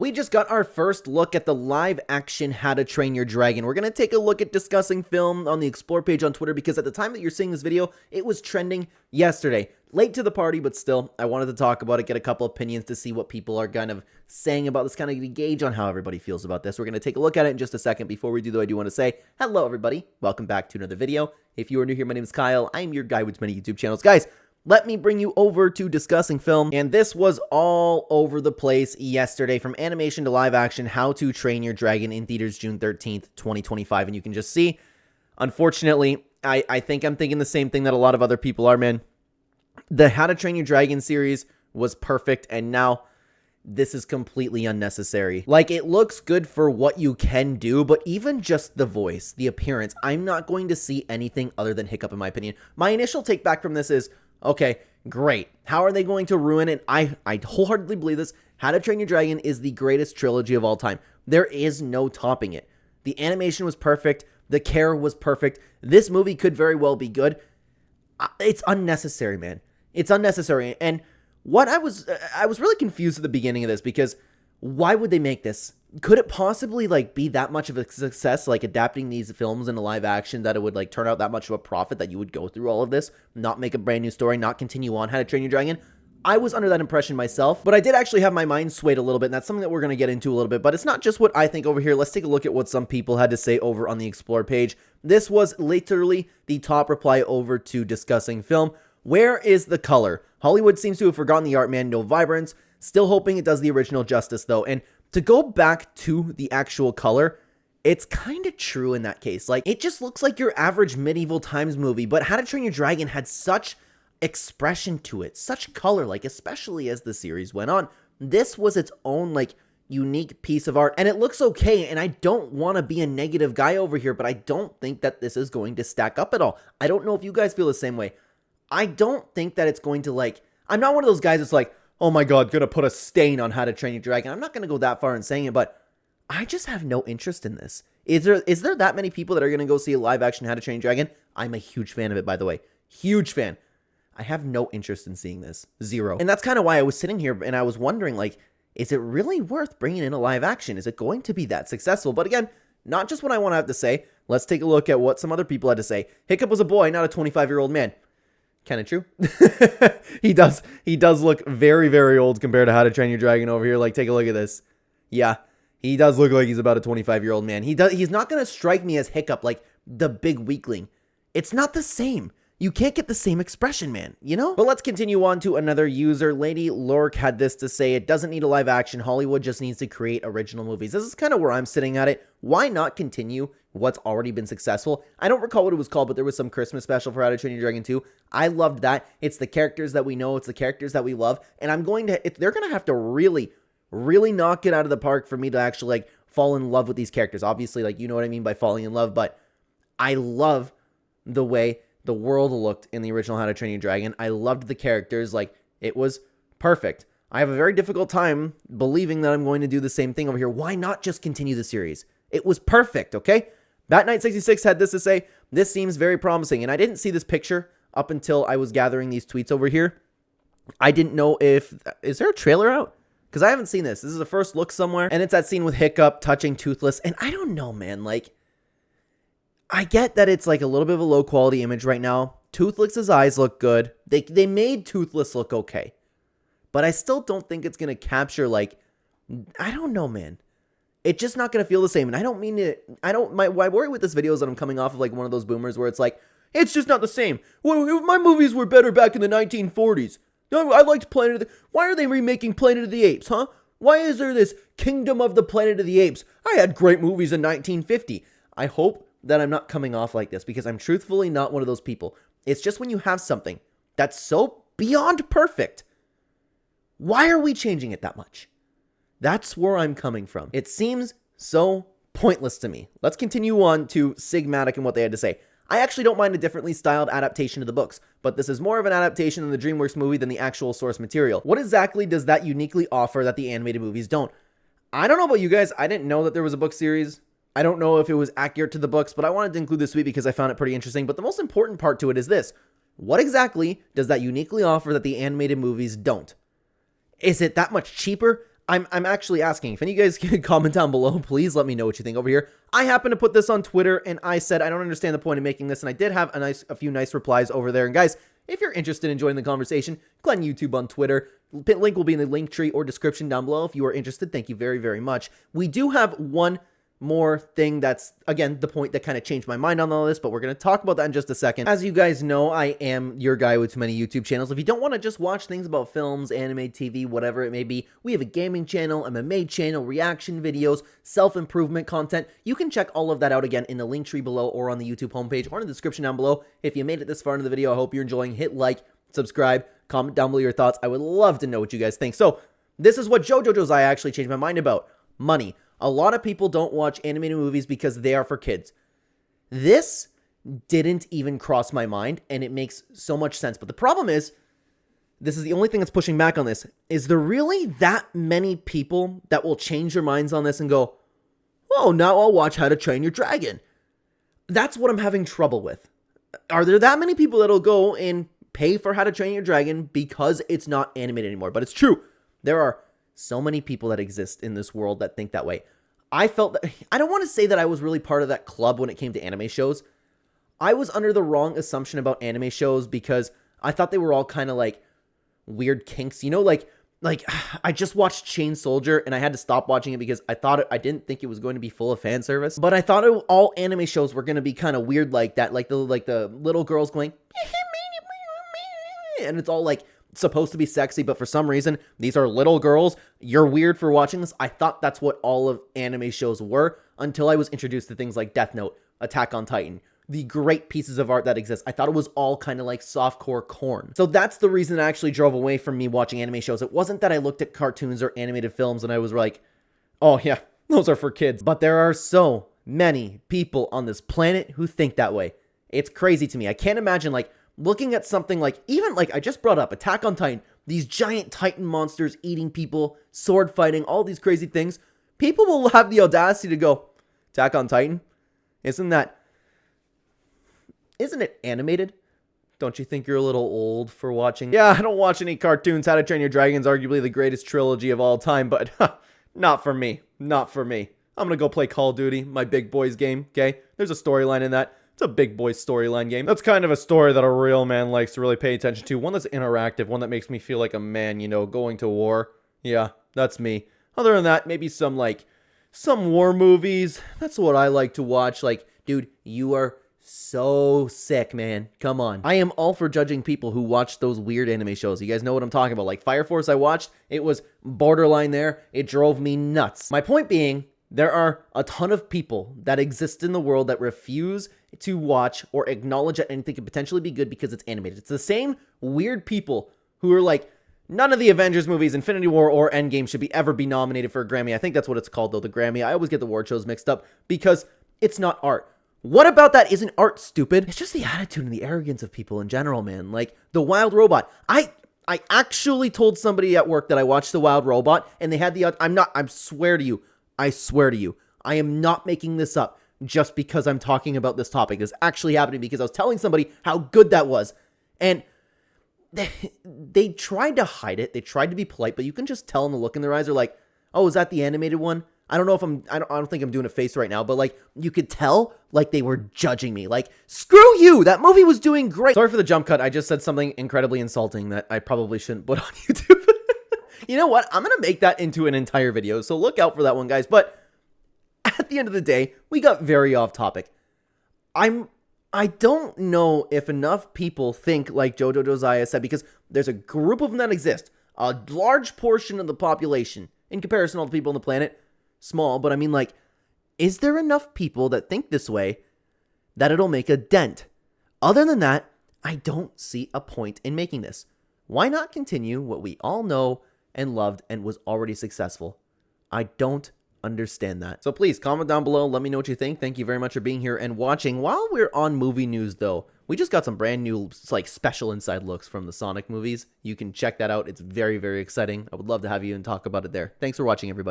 We just got our first look at the live action How to Train Your Dragon. We're going to take a look at discussing film on the Explore page on Twitter because at the time that you're seeing this video, it was trending yesterday. Late to the party, but still, I wanted to talk about it, get a couple opinions to see what people are kind of saying about this, kind of gauge on how everybody feels about this. We're going to take a look at it in just a second. Before we do, though, I do want to say, hello, everybody. Welcome back to another video. If you are new here, my name is Kyle. I'm your guy with many YouTube channels. Guys, let me bring you over to discussing film, and this was all over the place yesterday, from animation to live action, How to Train Your Dragon in theaters June 13th, 2025, and you can just see, unfortunately, I think I'm thinking the same thing that a lot of other people are, man. The How to Train Your Dragon series was perfect, and now this is completely unnecessary. Like, it looks good for what you can do, but even just the voice, the appearance, I'm not going to see anything other than Hiccup, in my opinion. My initial take back from this is, okay, great. How are they going to ruin it? I wholeheartedly believe this. How to Train Your Dragon is the greatest trilogy of all time. There is no topping it. The animation was perfect. The care was perfect. This movie could very well be good. It's unnecessary, man. It's unnecessary. And what I was really confused at the beginning of this, because why would they make this? Could it possibly be that much of a success, adapting these films into live action, that it would turn out that much of a profit that you would go through all of this, not make a brand new story, not continue on How to Train Your Dragon? I was under that impression myself, but I did actually have my mind swayed a little bit, and that's something that we're going to get into a little bit, but it's not just what I think over here. Let's take a look at what some people had to say over on the Explore page. This was literally the top reply over to discussing film. Where is the color? Hollywood seems to have forgotten the art, man. No vibrance. Still hoping it does the original justice, though. And to go back to the actual color, it's kind of true in that case. It just looks like your average medieval times movie, but How to Train Your Dragon had such expression to it, such color, especially as the series went on. This was its own, unique piece of art, and it looks okay, and I don't want to be a negative guy over here, but I don't think that this is going to stack up at all. I don't know if you guys feel the same way. I don't think that it's going to, I'm not one of those guys that's oh my god, gonna put a stain on How to Train Your Dragon. I'm not gonna go that far in saying it, but I just have no interest in this. Is there that many people that are gonna go see a live action How to Train Your Dragon? I'm a huge fan of it, by the way. Huge fan. I have no interest in seeing this. Zero. And that's kind of why I was sitting here and I was wondering, is it really worth bringing in a live action? Is it going to be that successful? But again, not just what I want to have to say. Let's take a look at what some other people had to say. Hiccup was a boy, not a 25-year-old man. Kind of true. He does look very, very old compared to How to Train Your Dragon over here. Take a look at this. Yeah, he does look like he's about a 25-year-old man. He's not going to strike me as Hiccup, the big weakling. It's not the same. You can't get the same expression, man, you know? But let's continue on to another user. Lady Lork had this to say: it doesn't need a live action. Hollywood just needs to create original movies. This is kind of where I'm sitting at it. Why not continue what's already been successful? I don't recall what it was called, but there was some Christmas special for How to Train Your Dragon 2. I loved that. It's the characters that we know. It's the characters that we love. And they're going to have to really, really knock it out of the park for me to actually, fall in love with these characters. Obviously, you know what I mean by falling in love, but I love the way the world looked in the original How to Train Your Dragon. I loved the characters. It was perfect. I have a very difficult time believing that I'm going to do the same thing over here. Why not just continue the series? It was perfect, okay? Bat966 had this to say: this seems very promising. And I didn't see this picture up until I was gathering these tweets over here. I didn't know is there a trailer out? Because I haven't seen this. This is the first look somewhere. And it's that scene with Hiccup touching Toothless. And I don't know, man. I get that it's a little bit of a low quality image right now. Toothless's eyes look good. They made Toothless look okay. But I still don't think it's going to capture I don't know, man. It's just not going to feel the same. And I don't mean it. My worry with this video is that I'm coming off of one of those boomers where it's it's just not the same. Well, my movies were better back in the 1940s. I liked Planet of the... Why are they remaking Planet of the Apes, huh? Why is there this Kingdom of the Planet of the Apes? I had great movies in 1950. I hope that I'm not coming off like this, because I'm truthfully not one of those people. It's just when you have something that's so beyond perfect, why are we changing it that much? That's where I'm coming from. It seems so pointless to me. Let's continue on to Sigmatic and what they had to say. I actually don't mind a differently styled adaptation of the books, but this is more of an adaptation in the DreamWorks movie than the actual source material. What exactly does that uniquely offer that the animated movies don't? I don't know about you guys. I didn't know that there was a book series. I don't know if it was accurate to the books, but I wanted to include this tweet because I found it pretty interesting. But the most important part to it is this: what exactly does that uniquely offer that the animated movies don't? Is it that much cheaper? I'm actually asking, if any of you guys can comment down below, please let me know what you think over here. I happened to put this on Twitter, and I said, I don't understand the point of making this, and I did have a few nice replies over there. And guys, if you're interested in joining the conversation, Clen YouTube on Twitter. Link will be in the link tree or description down below if you are interested. Thank you very, very much. We do have one more thing that's, again, the point that kind of changed my mind on all this, but we're going to talk about that in just a second. As you guys know, I am your guy with too many YouTube channels. If you don't want to just watch things about films, anime, TV, whatever it may be, we have a gaming channel, MMA channel, reaction videos, self-improvement content. You can check all of that out again in the link tree below or on the YouTube homepage or in the description down below. If you made it this far into the video, I hope you're enjoying. Hit like, subscribe, comment down below your thoughts. I would love to know what you guys think. So this is what Jojo Josiah actually changed my mind about. Money. A lot of people don't watch animated movies because they are for kids. This didn't even cross my mind, and it makes so much sense. But the problem is, this is the only thing that's pushing back on this. Is there really that many people that will change their minds on this and go, oh, now I'll watch How to Train Your Dragon? That's what I'm having trouble with. Are there that many people that'll go and pay for How to Train Your Dragon because it's not animated anymore? But it's true. There are so many people that exist in this world that think that way. I felt that, I don't want to say that I was really part of that club when it came to anime shows. I was under the wrong assumption about anime shows because I thought they were all kind of like weird kinks. You know, like I just watched Chain Soldier and I had to stop watching it because I didn't think it was going to be full of fan service. But I thought all anime shows were going to be kind of weird like that, like the little girls going and it's all like supposed to be sexy, but for some reason these are little girls. You're weird for watching this. I thought that's what all of anime shows were until I was introduced to things like Death Note, Attack on Titan, the great pieces of art that exist. I thought it was all kind of like softcore corn. So that's the reason that actually drove away from me watching anime shows. It wasn't that I looked at cartoons or animated films and I was like, oh yeah, those are for kids. But there are so many people on this planet who think that way. It's crazy to me. I can't imagine like looking at something like, even like I just brought up Attack on Titan, these giant Titan monsters eating people, sword fighting, all these crazy things. People will have the audacity to go, Attack on Titan? Isn't it animated? Don't you think you're a little old for watching? Yeah, I don't watch any cartoons. How to Train Your Dragon is arguably the greatest trilogy of all time, but not for me. Not for me. I'm gonna go play Call of Duty, my big boys game, okay? There's a storyline in that. It's a big boy storyline game. That's kind of a story that a real man likes to really pay attention to. One that's interactive, one that makes me feel like a man, you know, going to war. Yeah, that's me. Other than that, maybe some war movies. That's what I like to watch. Like, dude, you are so sick, man. Come on. I am all for judging people who watch those weird anime shows. You guys know what I'm talking about. Like Fire Force I watched, it was borderline there. It drove me nuts. My point being, there are a ton of people that exist in the world that refuse to watch or acknowledge that anything could potentially be good because it's animated. It's the same weird people who are like, none of the Avengers movies, Infinity War or Endgame should ever be nominated for a Grammy. I think that's what it's called though, the Grammy. I always get the award shows mixed up because it's not art. What about that isn't art, stupid? It's just the attitude and the arrogance of people in general, man. Like The Wild Robot. I actually told somebody at work that I watched The Wild Robot and they had I swear to you, I am not making this up just because I'm talking about this topic. This actually happening because I was telling somebody how good that was. And they tried to hide it. They tried to be polite, but you can just tell in the look in their eyes. They're like, oh, is that the animated one? I don't know if I don't think I'm doing a face right now, but like you could tell like they were judging me. Like, screw you. That movie was doing great. Sorry for the jump cut. I just said something incredibly insulting that I probably shouldn't put on YouTube. You know what? I'm going to make that into an entire video, so look out for that one, guys. But at the end of the day, we got very off topic. I don't know if enough people think like Jojo Josiah said, because there's a group of them that exist. A large portion of the population, in comparison to all the people on the planet, small, but I mean, like, is there enough people that think this way that it'll make a dent? Other than that, I don't see a point in making this. Why not continue what we all know and loved and was already successful? I don't understand that. So please comment down below. Let me know what you think. Thank you very much for being here and watching. While we're on movie news though, we just got some brand new like special inside looks from the Sonic movies. You can check that out. It's very, very exciting. I would love to have you and talk about it there. Thanks for watching, everybody.